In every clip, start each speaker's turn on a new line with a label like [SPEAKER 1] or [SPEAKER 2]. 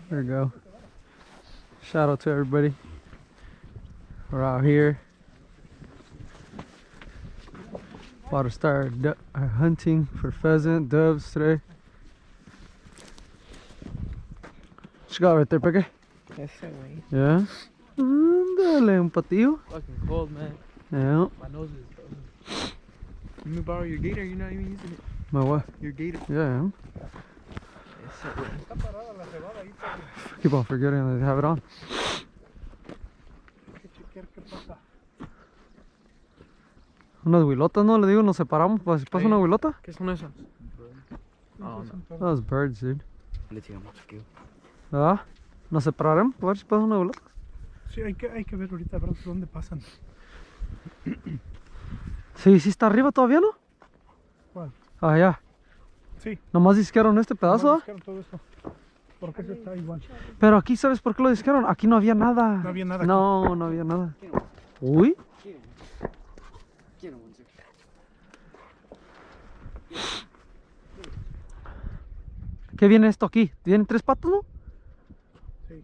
[SPEAKER 1] There we go. Shout out to everybody. We're out here. About to start hunting for pheasant, doves today. What you got right there, Peque?
[SPEAKER 2] Ese, güey.
[SPEAKER 1] Yeah? Ándale, un patillo.
[SPEAKER 2] Fucking cold, man.
[SPEAKER 1] Yeah.
[SPEAKER 2] My nose is frozen. Let me borrow your gator. You're not even using it.
[SPEAKER 1] My what?
[SPEAKER 2] Your gator.
[SPEAKER 1] Yeah, I am.
[SPEAKER 2] Ese, güey.
[SPEAKER 1] Keep on forgetting to have it on. Unas huilotas, ¿no? Le digo, nos separamos para si pasa una huilota.
[SPEAKER 2] ¿Qué son esas? Oh, no.
[SPEAKER 1] Those birds, dude.
[SPEAKER 2] Le tiramos aquí.
[SPEAKER 1] ¿Verdad? Nos separaremos para ver si pasa una huilota.
[SPEAKER 3] Sí, hay que ver ahorita por dónde pasan.
[SPEAKER 1] Sí, sí está arriba todavía, ¿no?
[SPEAKER 3] ¿Cuál?
[SPEAKER 1] Allá.
[SPEAKER 3] Sí.
[SPEAKER 1] Nomás disquearon este pedazo, ¿ah?
[SPEAKER 3] Disquearon todo esto. Porque eso está igual.
[SPEAKER 1] Pero aquí, ¿sabes por qué lo disquearon? Aquí no había nada.
[SPEAKER 3] No había nada.
[SPEAKER 1] No, no había nada. Uy. ¿Qué viene esto aquí? ¿Vienen 3 patas, no?
[SPEAKER 3] Sí,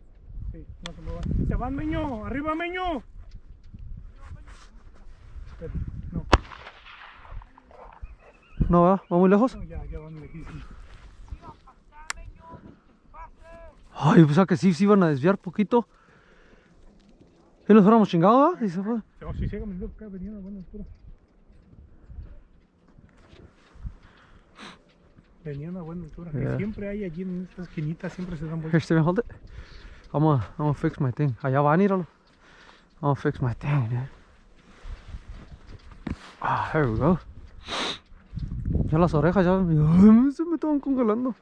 [SPEAKER 3] sí, no se muevan. ¡Se van, Meño! ¡Arriba, Meño! Espera, no.
[SPEAKER 1] No, ¿verdad? ¿Va muy lejos?
[SPEAKER 3] No, ya van lejísimos.
[SPEAKER 1] Ay, pues que sí, se iban a desviar poquito. ¿Y nos fuéramos chingados, ¿verdad? Y se fue.
[SPEAKER 3] Si llega, me digo que venía a buena altura. Venían a buena altura.
[SPEAKER 1] Yeah.
[SPEAKER 3] Y siempre hay allí en estas esquinitas, siempre se dan
[SPEAKER 1] Here,
[SPEAKER 3] vueltas.
[SPEAKER 1] Steven, hold it. I'm gonna fix my thing. Allá van, míralo. I'm gonna fix my thing, dude. Ah, there we go. Ya las orejas ya se me estaban congelando.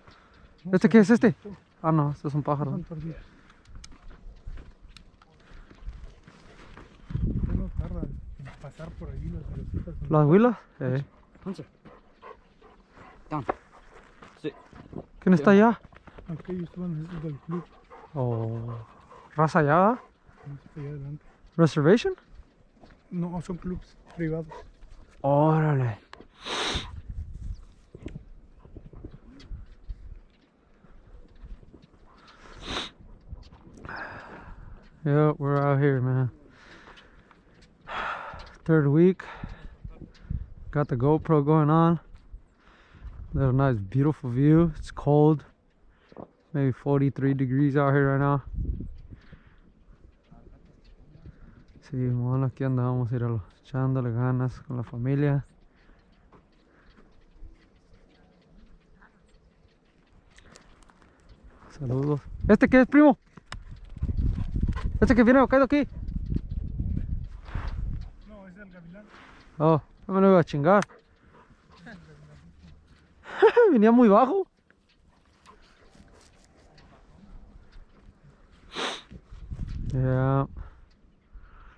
[SPEAKER 1] ¿Este qué es este? Ah, no, este es un pájaro.
[SPEAKER 3] No tardan en pasar por ahí las velocitas.
[SPEAKER 1] ¿Las huilas?
[SPEAKER 2] Hunter. Down. Sí.
[SPEAKER 1] ¿Quién está allá?
[SPEAKER 3] Aunque ellos van del club.
[SPEAKER 1] Oh, raza allá, ¿verdad?
[SPEAKER 3] Allá adelante.
[SPEAKER 1] Reservation?
[SPEAKER 3] No, son clubs privados.
[SPEAKER 1] Órale. Yeah, we're out here, man. 3rd week. Got the GoPro going on. There's a nice, beautiful view. It's cold. Maybe 43 degrees out here right now. Sí, bueno, aquí andamos, míralo, echándole ganas con la familia. Saludos. ¿Este qué es, primo? ¿Este que viene caído aquí?
[SPEAKER 3] No, es el gavilán.
[SPEAKER 1] Oh, no me lo iba a chingar. Venía muy bajo. Yeah.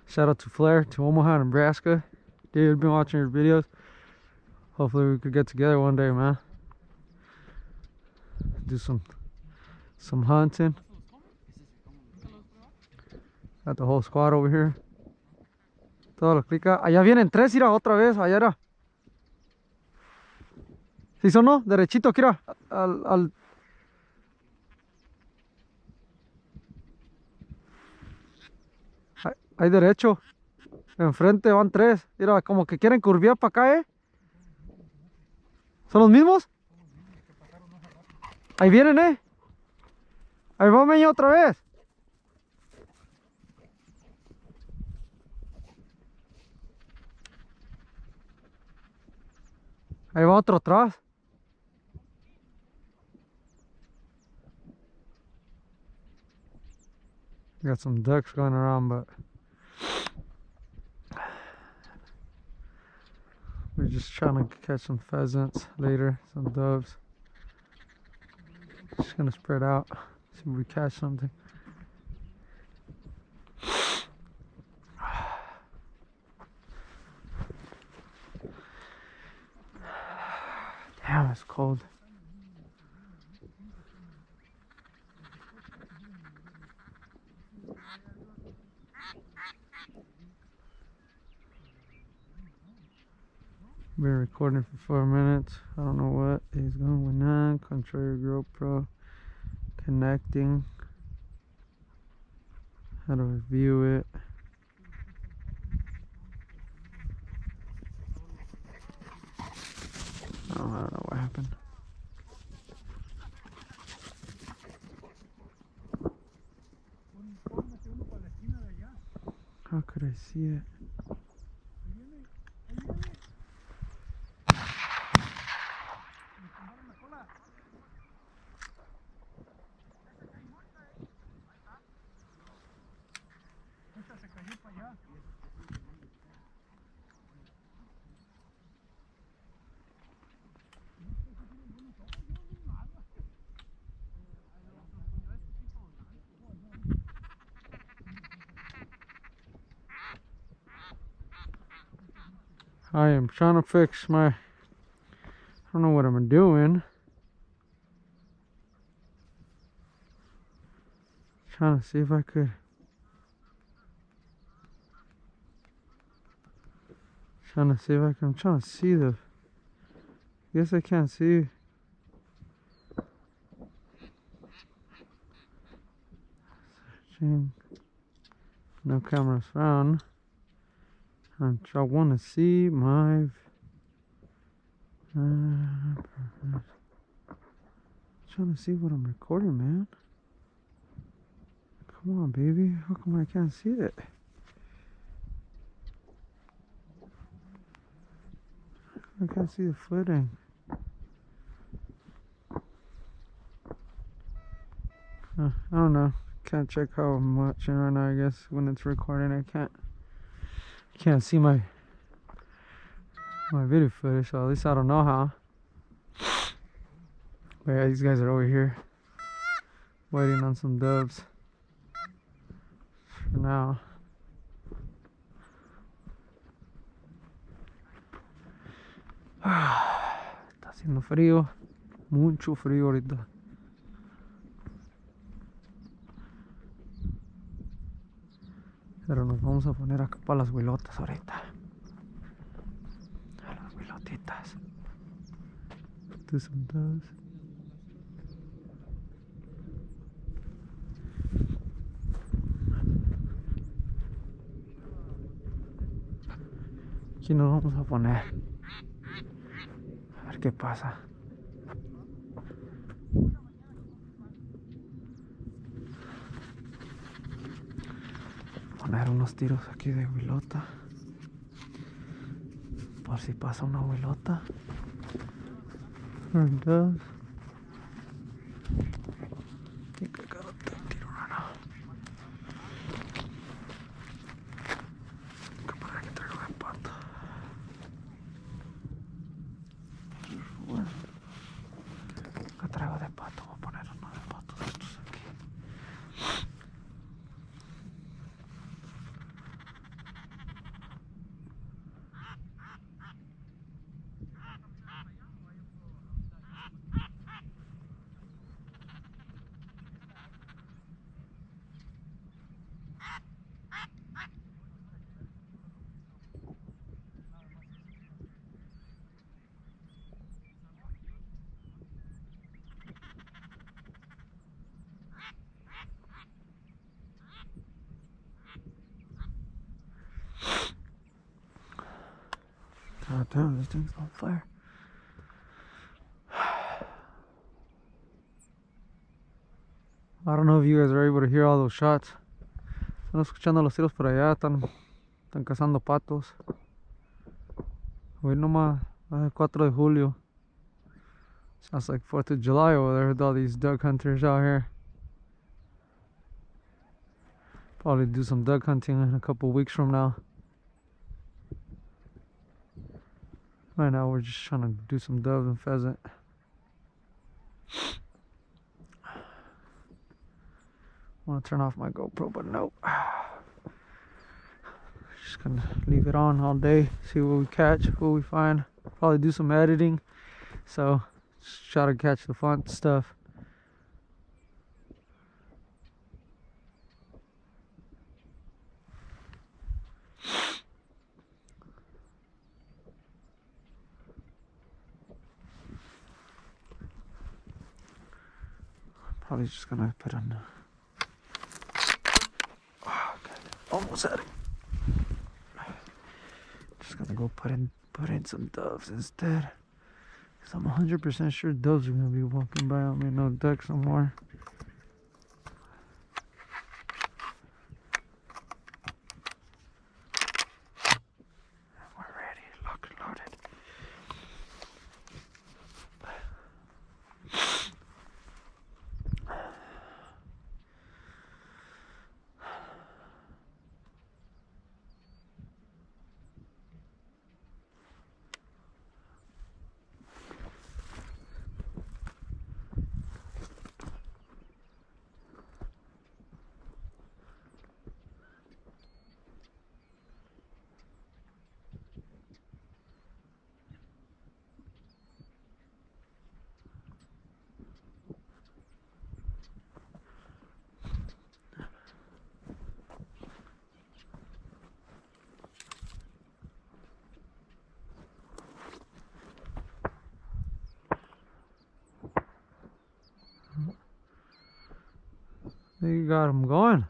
[SPEAKER 1] Shout out to Flair, to Omaha, Nebraska. Dude, been watching your videos. Hopefully we could get together one day, man. Do some hunting. Got the whole squad over here. Todo lo clica. Allá vienen 3, mira, otra vez, allá era. ¿Sí son, no? Derechito, mira, al... Ahí derecho. Enfrente van 3. Mira, como que quieren curviar para acá, ¿eh? ¿Son los mismos? Ahí vienen, ¿eh? Ahí va Meño otra vez. Ahí va otro atrás. Got some ducks going around, but we're just trying to catch some pheasants later, some doves. Just gonna spread out, see if we catch something. Damn, it's cold. Been recording for 4 minutes. I don't know what is going on. Control your GoPro. Connecting. how to review it. Oh, I don't know what happened. How could I see it? I am trying to fix my, I don't know what I'm doing. Trying to see if I could. Trying to see if I can, I'm trying to see the, I guess I can't see. Searching. No cameras found. I want to see my trying to see what I'm recording, man. Come on, baby. How come I can't see it? I can't see the footing. I don't know. Can't check how I'm watching right now. I guess when it's recording, I can't see my video footage. So at least I don't know how. But yeah, these guys are over here waiting on some doves for now. Está haciendo frío, mucho frío ahorita. Pero nos vamos a poner acá para las huilotas ahorita. A las huilotitas. Do some doves. Aquí nos vamos a poner. A ver qué pasa. Poner unos tiros aquí de huilota. Por si pasa una huilota. Or doves. I think I got a tiro right now. Capaz que traigo de pato. Acá traigo de pato. Voy a poner uno de patos estos aquí. God damn, this thing's on fire. I don't know if you guys are able to hear all those shots. Están escuchando los tiros por allá, están cazando patos. Hoy nomás, el 4 de julio. Sounds like 4th of July over there with all these duck hunters out here. Probably do some duck hunting in a couple weeks from now. Right now we're just trying to do some doves and pheasant. I want to turn off my GoPro, but nope. Just gonna leave it on all day, see what we catch, what we find. Probably do some editing, so just try to catch the fun stuff. Probably just gonna put on Almost at it. Just gonna go put in some doves instead. Cause I'm 100% sure doves are gonna be walking by on me. No ducks no more. We're ready, locked and loaded. You got him going.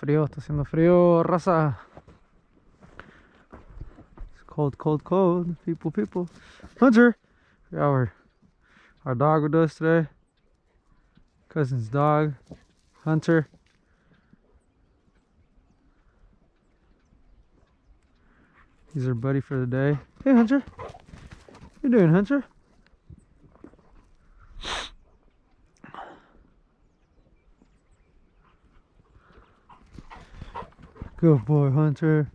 [SPEAKER 1] Está haciendo frío, raza. It's cold, cold, cold. People. Hunter! Yeah, our dog with us today. Cousin's dog, Hunter. He's our buddy for the day. Hey, Hunter. What you doing, Hunter? Good boy, Hunter.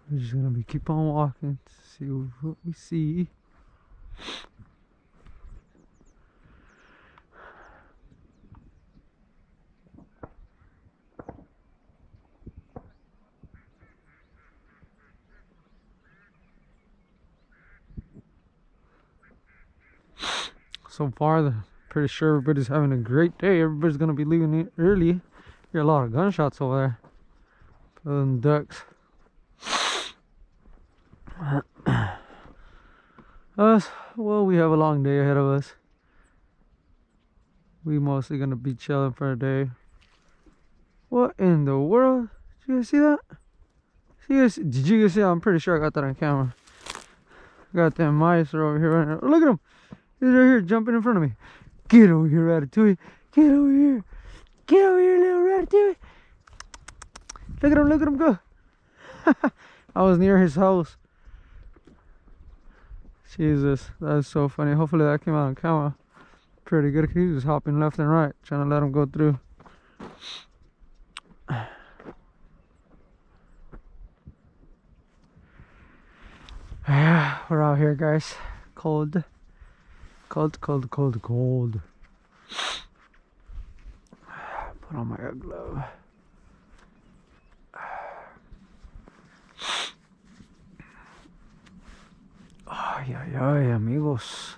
[SPEAKER 1] We're just gonna keep on walking to see what we see. So far, pretty sure everybody's having a great day. Everybody's gonna be leaving early. Hear a lot of gunshots over there. Other than ducks. Us, well, we have a long day ahead of us. We mostly gonna be chilling for a day. What in the world? Did you guys see that? Did you guys see that? I'm pretty sure I got that on camera. Got them mice are over here right now. Oh, look at him. He's right here jumping in front of me. Get over here, Ratatouille. Get over here. Get over here, little Ratatouille. Look at him go. I was near his house. Jesus, that's so funny. Hopefully that came out on camera. Pretty good. He was hopping left and right, trying to let him go through. Yeah, we're out here, guys. Cold. Cold. Put on my glove. Ay, amigos.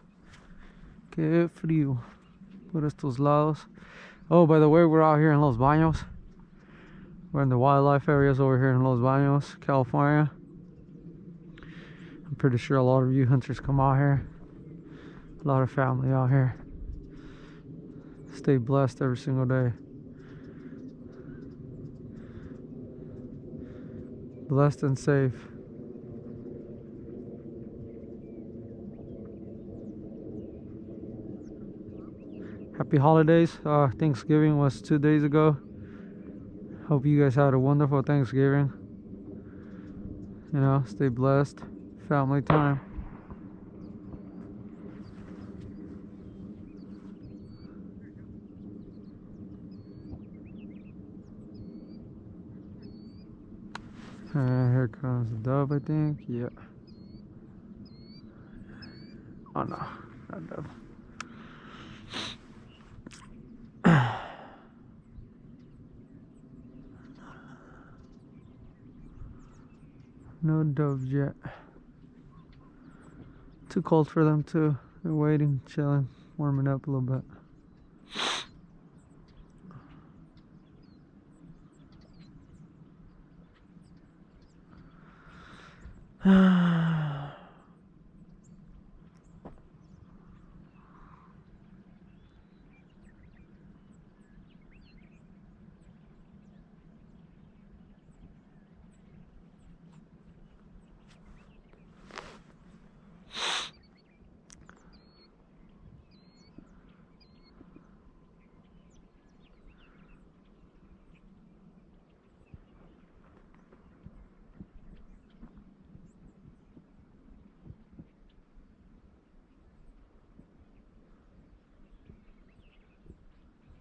[SPEAKER 1] Qué frío por estos lados. Oh, by the way, we're out here in Los Baños. We're in the wildlife areas over here in Los Baños, California. I'm pretty sure a lot of you hunters come out here. A lot of family out here. Stay blessed every single day. Blessed and safe. Happy holidays. Thanksgiving was 2 days ago. Hope you guys had a wonderful Thanksgiving. You know, stay blessed. Family time. Here comes the dove, I think. Yeah. Oh no, not dove. No doves yet. Too cold for them too. They're waiting, chilling, warming up a little bit.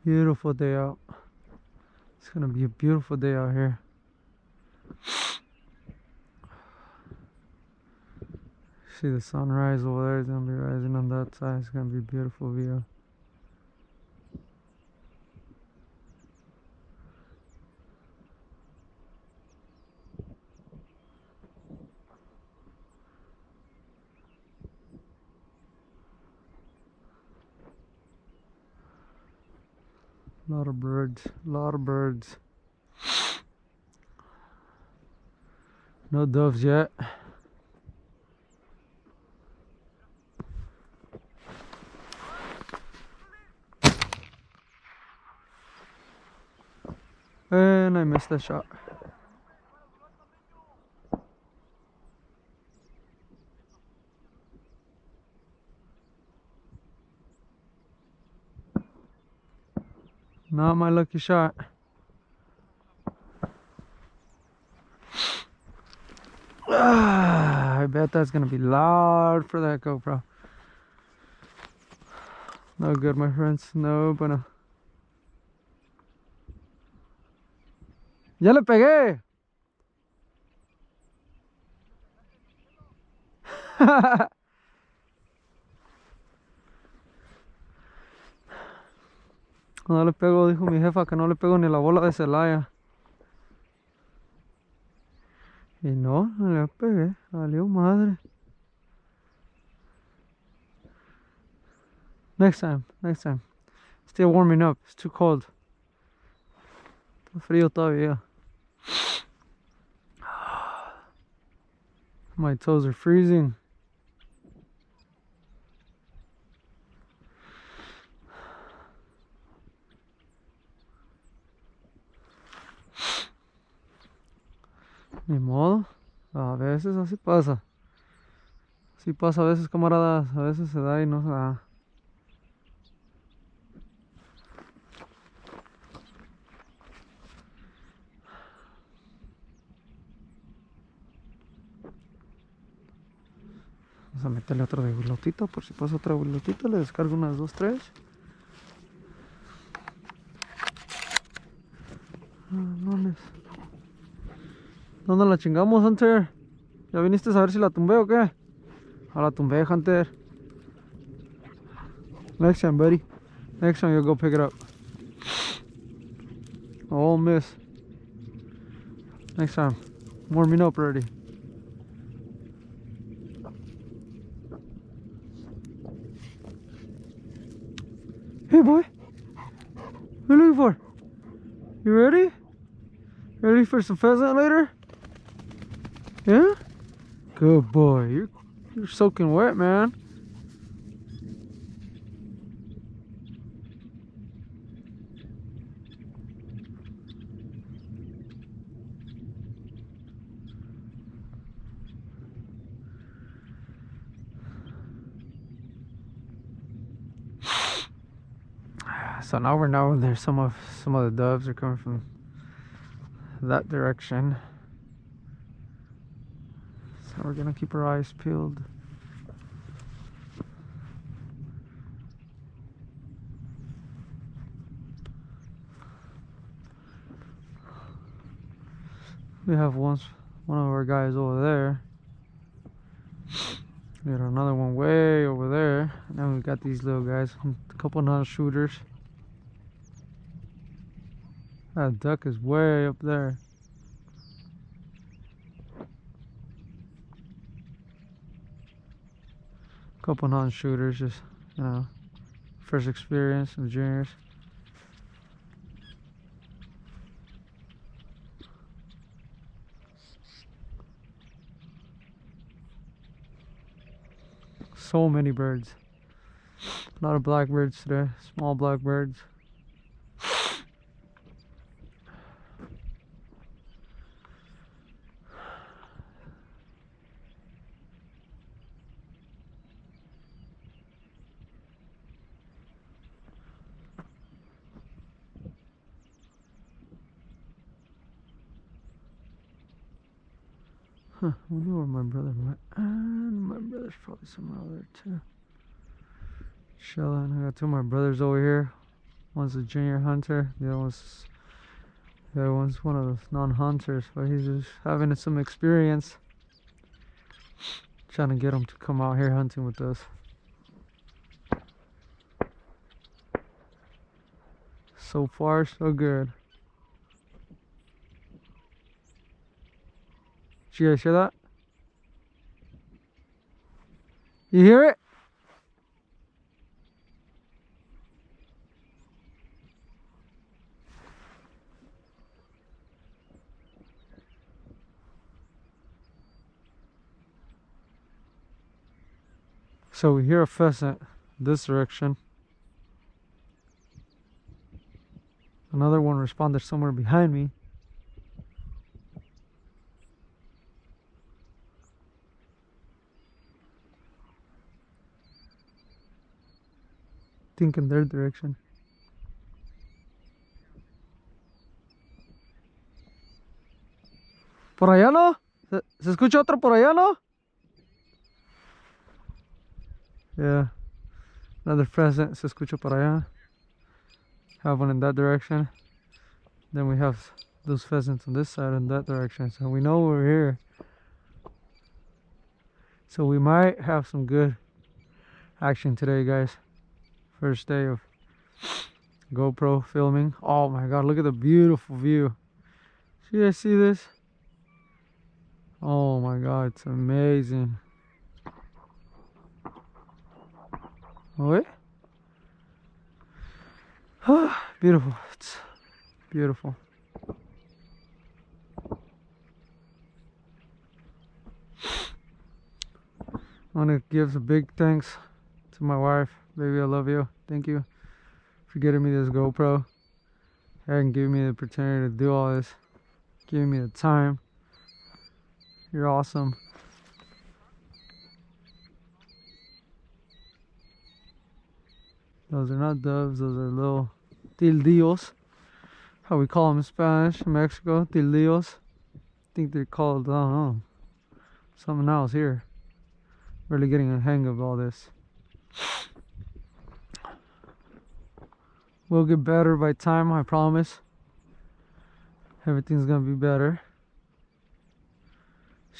[SPEAKER 1] Beautiful day out. It's gonna be a beautiful day out here. See the sunrise over there. It's gonna be rising on that side. It's gonna be a beautiful view. A lot of birds. A lot of birds. No doves yet. And I missed that shot. Not my lucky shot. I bet that's gonna be loud for that GoPro. No good, my friends. No bueno. ¡Ya le pegué! No le pego, dijo mi jefa que no le pego ni la bola de Celaya. Y no, no le pegué. Valió madre. Next time, next time. Still warming up. It's too cold. Está frío todavía. My toes are freezing. Ni modo. A veces así pasa. Así pasa a veces, camaradas. A veces se da y no se da. Vamos a meterle otro de glotito. Por si pasa otro glotito, le descargo unas 2, 3. Mames. ¿Dónde la chingamos, Hunter? ¿Ya viniste a ver si la tumbé o qué? A la tumbé, Hunter. Next time, buddy. Next time you'll go pick it up. Oh, miss. Next time. Warming up already. Hey, boy. What are you looking for? You ready? Ready for some pheasant later? Yeah? Good boy. You're soaking wet, man. So now we know there's some of the doves are coming from that direction. So we're gonna keep our eyes peeled. We have one One of our guys over there. We got another one way over there. And then we got these little guys, a couple non-shooters. That duck is way up there. Couple non-shooters, just, you know, first experience of juniors. So many birds. A lot of blackbirds today, small blackbirds. Huh, I wonder where my brother went. And my brother's probably somewhere over there too. Chilling. I got two of my brothers over here. One's a junior hunter. The other one's one of the non-hunters, but he's just having some experience. Trying to get him to come out here hunting with us. So far, so good. Did you guys hear that? You hear it? So we hear a pheasant this direction. Another one responded somewhere behind me. Think in their direction. ¿Por allá no? ¿Se escucha otro por allá no? Yeah. Another pheasant se escucha por allá. Have one in that direction. Then we have those pheasants on this side in that direction. So we know we're here. So we might have some good action today, guys. First day of GoPro filming. Oh my god, look at the beautiful view. Do you guys see this? Oh my god, it's amazing. Wait. Beautiful. It's beautiful. I want to give a big thanks to my wife. Baby, I love you. Thank you for getting me this GoPro and giving me the opportunity to do all this. Giving me the time. You're awesome. Those are not doves, those are little tildillos. How we call them in Spanish in Mexico, tildillos. I think they're called, I don't know, something else here. Really getting a hang of all this. We'll get better by time, I promise. Everything's gonna be better.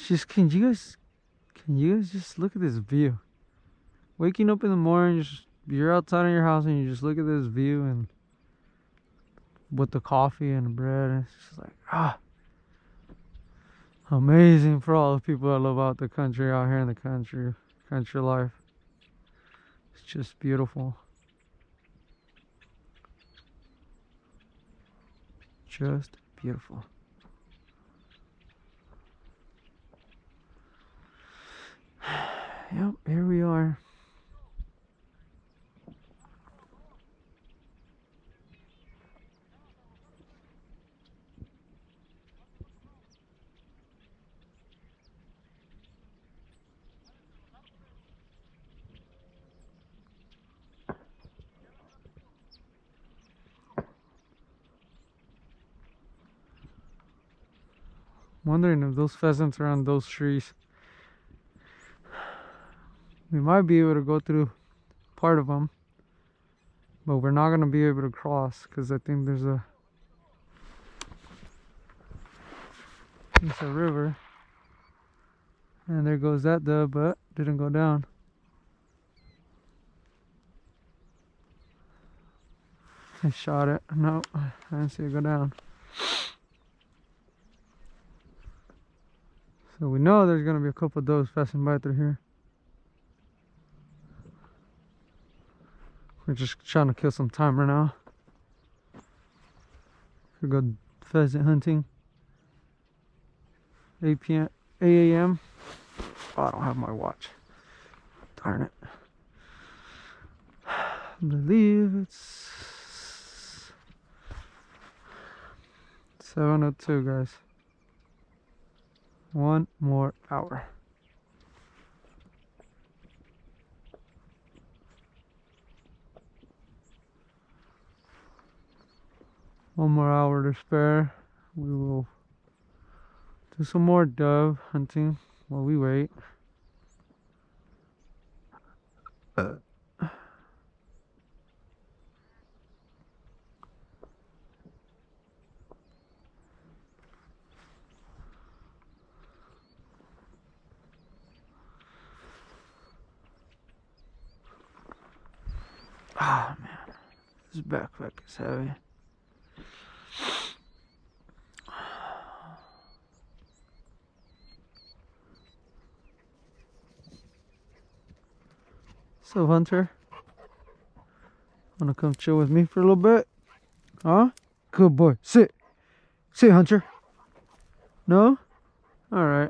[SPEAKER 1] Just can you guys just look at this view? Waking up in the morning, you're outside of your house and you just look at this view and with the coffee and the bread, and it's just like amazing for all the people that live out the country, out here in the country life. It's just beautiful. Just beautiful. Yep, here we are. Wondering if those pheasants are on those trees. We might be able to go through part of them, but we're not going to be able to cross because I think there's a river. And there goes that dove, but didn't go down. I shot it. No, I didn't see it go down. So we know there's gonna be a couple of doves passing by through here. We're just trying to kill some time right now. We go pheasant hunting. 8 p.m. 8 a.m. Oh, I don't have my watch. Darn it. I believe it's 7:02, guys. 1 more hour. One more hour to spare. We will do some more dove hunting while we wait. Ah, man, this backpack is heavy. So, Hunter, wanna come chill with me for a little bit? Huh? Good boy. Sit. Sit, Hunter. No? Alright.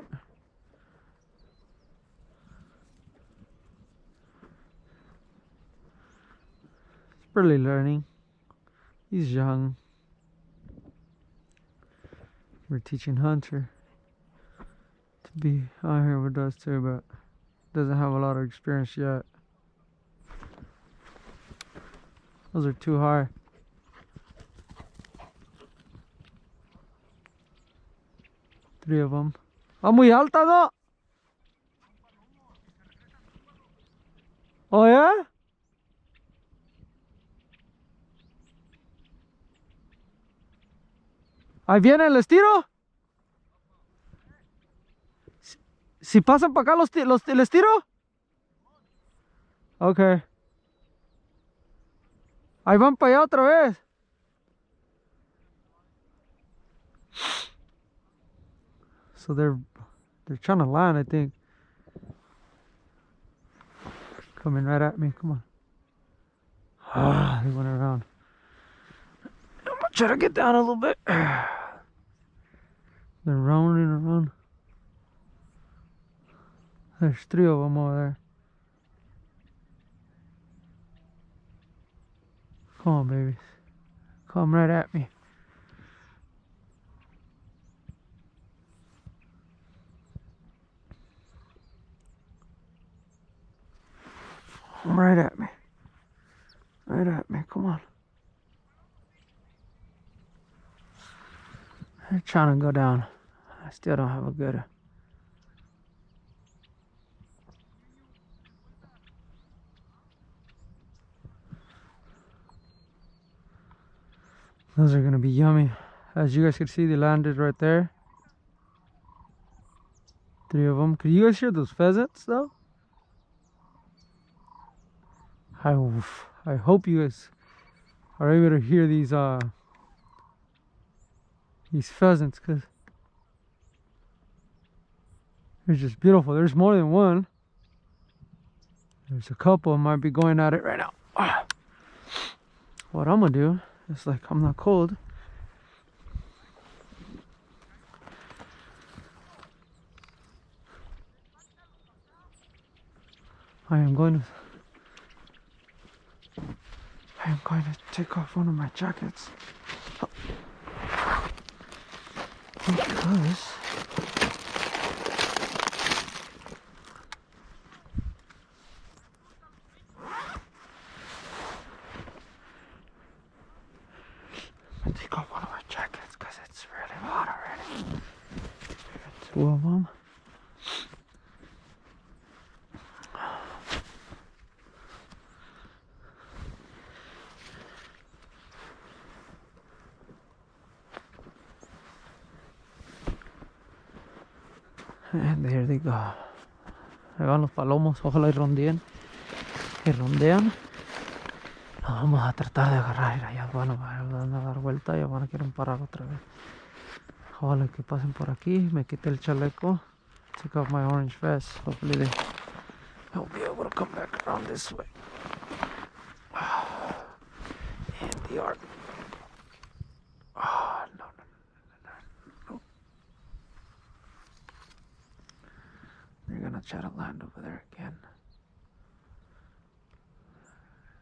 [SPEAKER 1] He's barely learning. He's young. We're teaching Hunter to be out here with us too, but doesn't have a lot of experience yet. Those are too high. Three of them. Ah, muy alta, ¿no? Oh, yeah? Ahí viene el estiro. Si pasan para acá el estiro. Ok. Ahí van para allá otra vez. So they're trying to land, I think. Coming right at me. Come on. Ah, they went around. I'm gonna try to get down a little bit. They're rounding around. There's 3 of them over there. Come on, babies. Come right at me. Come right at me. Right at me. Come on. They're trying to go down. I still don't have a good... Those are gonna be yummy. As you guys can see, they landed right there. 3 of them. Can you guys hear those pheasants though? I hope you guys are able to hear these pheasants, because they're just beautiful. There's more than one. There's a couple might be going at it right now. What I'm gonna do is, like, I'm not cold. I am going to take off one of my jackets. Because it's really hot already. 2 of them. And there they go. Ahí van los palomos, ojalá y rondeen. Y rondean. Nos vamos a tratar de agarrar. Mira, ya van a dar vuelta, ya van a querer parar otra vez. Ojalá que pasen por aquí. Me quité el chaleco. Took off my orange vest. Hopefully they will be able to come back around this way. And the arc. Oh, no. They're gonna try to land over there again.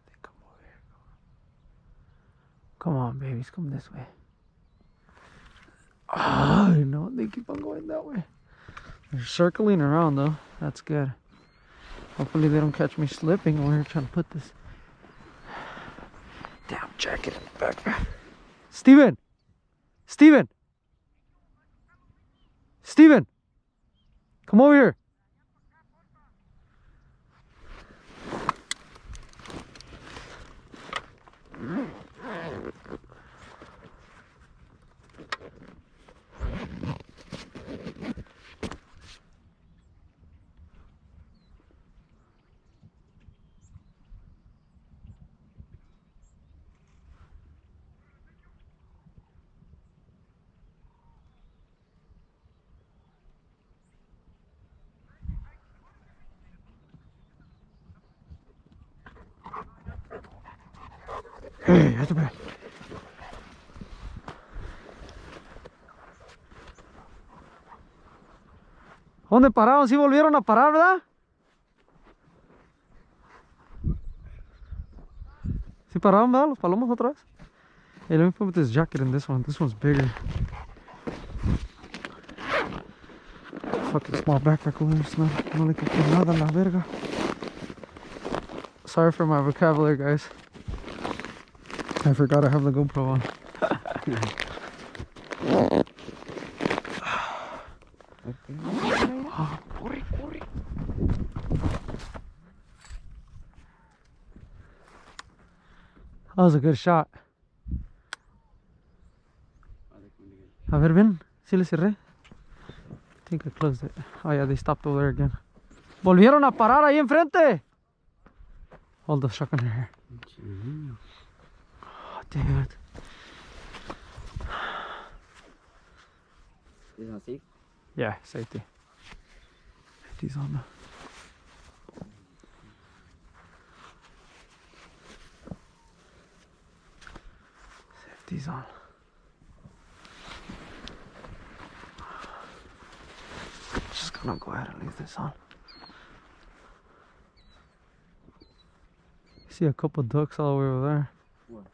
[SPEAKER 1] They come over here. Come on, babies, come this way. Oh, no, they keep on going that way. They're circling around though. That's good. Hopefully they don't catch me slipping when we're trying to put this damn jacket in the backpack. Steven! Steven! Steven! Come over here. Hey, hazte para allá. ¿Dónde pararon? ¿Sí volvieron a parar, verdad? ¿Sí pararon, verdad? Los palomos otra vez. Hey, let me put this jacket in this one. This one's bigger. Fucking small backpack over there. No le quité nada a la verga. Sorry for my vocabulary, guys. I forgot I have the GoPro on. That was a good shot. A ver, ven. ¿Sí le cerré? I think I closed it. Oh yeah, they stopped over there again. ¡Volvieron a parar ahí enfrente! Hold the shotgun here. Oh, dude.
[SPEAKER 2] Is that safe?
[SPEAKER 1] Yeah, safety. Safety's on now. Safety's on. Just gonna go ahead and leave this on. See a couple ducks all the way over there.
[SPEAKER 2] What?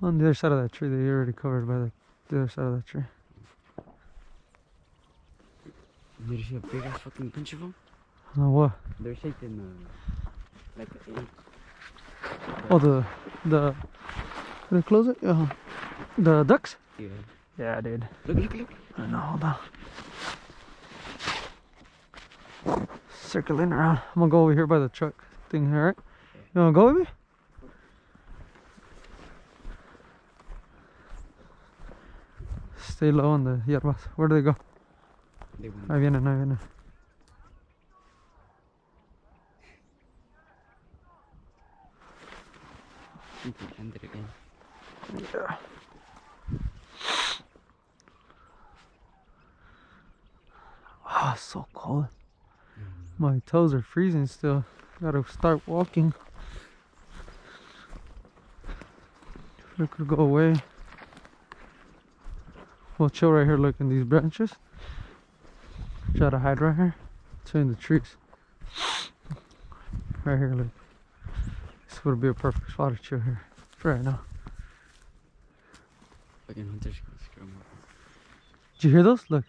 [SPEAKER 1] On the other side of that tree, they already covered by the other side of that tree.
[SPEAKER 2] Did you see a big ass fucking bunch of them?
[SPEAKER 1] Oh, what?
[SPEAKER 2] They're shaped in like an 8.
[SPEAKER 1] Oh, the. Did I close it? Yeah. The ducks?
[SPEAKER 2] Yeah.
[SPEAKER 1] Yeah, dude.
[SPEAKER 2] Look.
[SPEAKER 1] I know, hold on. Circling around. I'm gonna go over here by the truck thing here, right? You wanna go with me? Stay low on the hierbas. Where do they go?
[SPEAKER 2] They went.
[SPEAKER 1] Ahí vienen, ahí vienen.
[SPEAKER 2] I think they ended again.
[SPEAKER 1] Yeah. Ah, it's so cold. My toes are freezing still. Gotta start walking. If it could go away. We'll chill right here, look in these branches. Try to hide right here between the trees. Right here, look. This would be a perfect spot to chill here for right now.
[SPEAKER 2] Fucking hunters gonna scare them up.
[SPEAKER 1] Did you hear those? Look.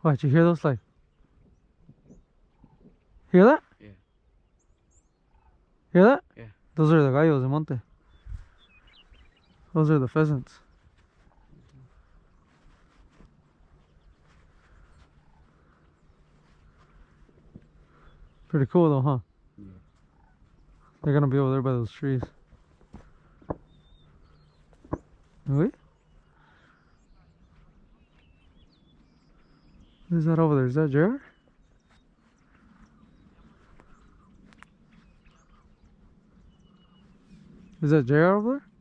[SPEAKER 1] What, did you hear those? Like, hear that?
[SPEAKER 2] Yeah.
[SPEAKER 1] Hear that?
[SPEAKER 2] Yeah.
[SPEAKER 1] Those are the gallos de monte. Those are the pheasants. Pretty cool though, huh?
[SPEAKER 2] Yeah.
[SPEAKER 1] They're gonna be over there by those trees. Wait. What is that over there? Is that JR? Is that JR over there?